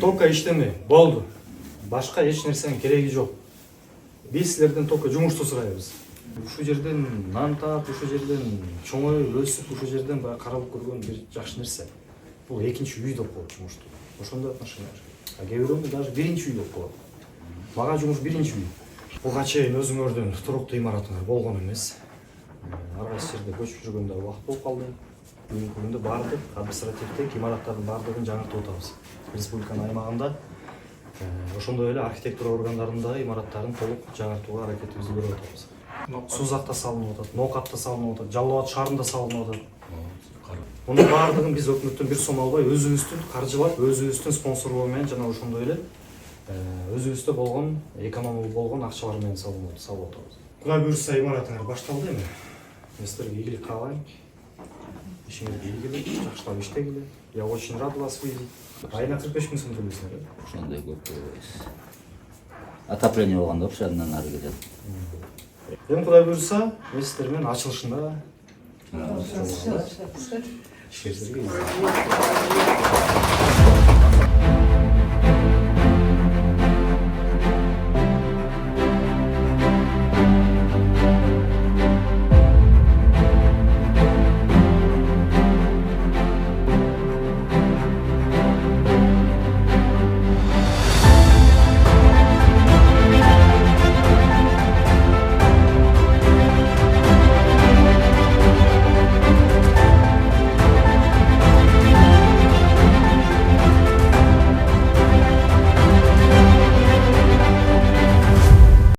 Только иштеме болду. Башка эч нерсенин кереги жок. Биз силерден только жумушту сурайбыз. Ушул жерден нан таап, ушул жерден чоңоюп өсүп, ушул жерден баягы каралып көргөн бир жакшы нерсе. Бул экинчи үй деп коет жумушту. Ошондой отношение. А кээ бирөө даже биринчи үй деп коет. Мага жумуш биринчи үй. Буга чейин өзүңөрдүн туруктуу имаратыңар болгон эмес. Ар кайсы жерде көчүп жүргөндө убакыт болуп калды. Бүгүнкү күндө баардык административдик имараттардын баардыгын жаңыртып атабыз. Республиканын аймагында ошондой эле архитектура органдарындагы имараттарын толук жаңыртууга аракетибизди көрүп атабыз. Сузакта салынып атат, Нокатта салынып атат, Жалал Абад шаарында салынып атат. Мунун баардыгын биз өкмөттөн бир сом албай, өзүбүздүн каржылап, өзүбүздүн спонсорлоо менен жана ошондой эле өзүбүздө болгон экономия болгон акчалар менен салып атабыз. Кудай буюрса имаратыңар башталды эми. Сиздерге ийгилик каалайм. Ишиңерге ийгилик, жакшылап иштегиле. Я очень рад вас видеть. Айына 45 000 сом төлөйсүңөр. Ошондой көп төлөйбүз. Отопление болгондо ошо андан ары кетет. Эми Кудай буюрса, мен сиздер менен ачылышында иштериңерге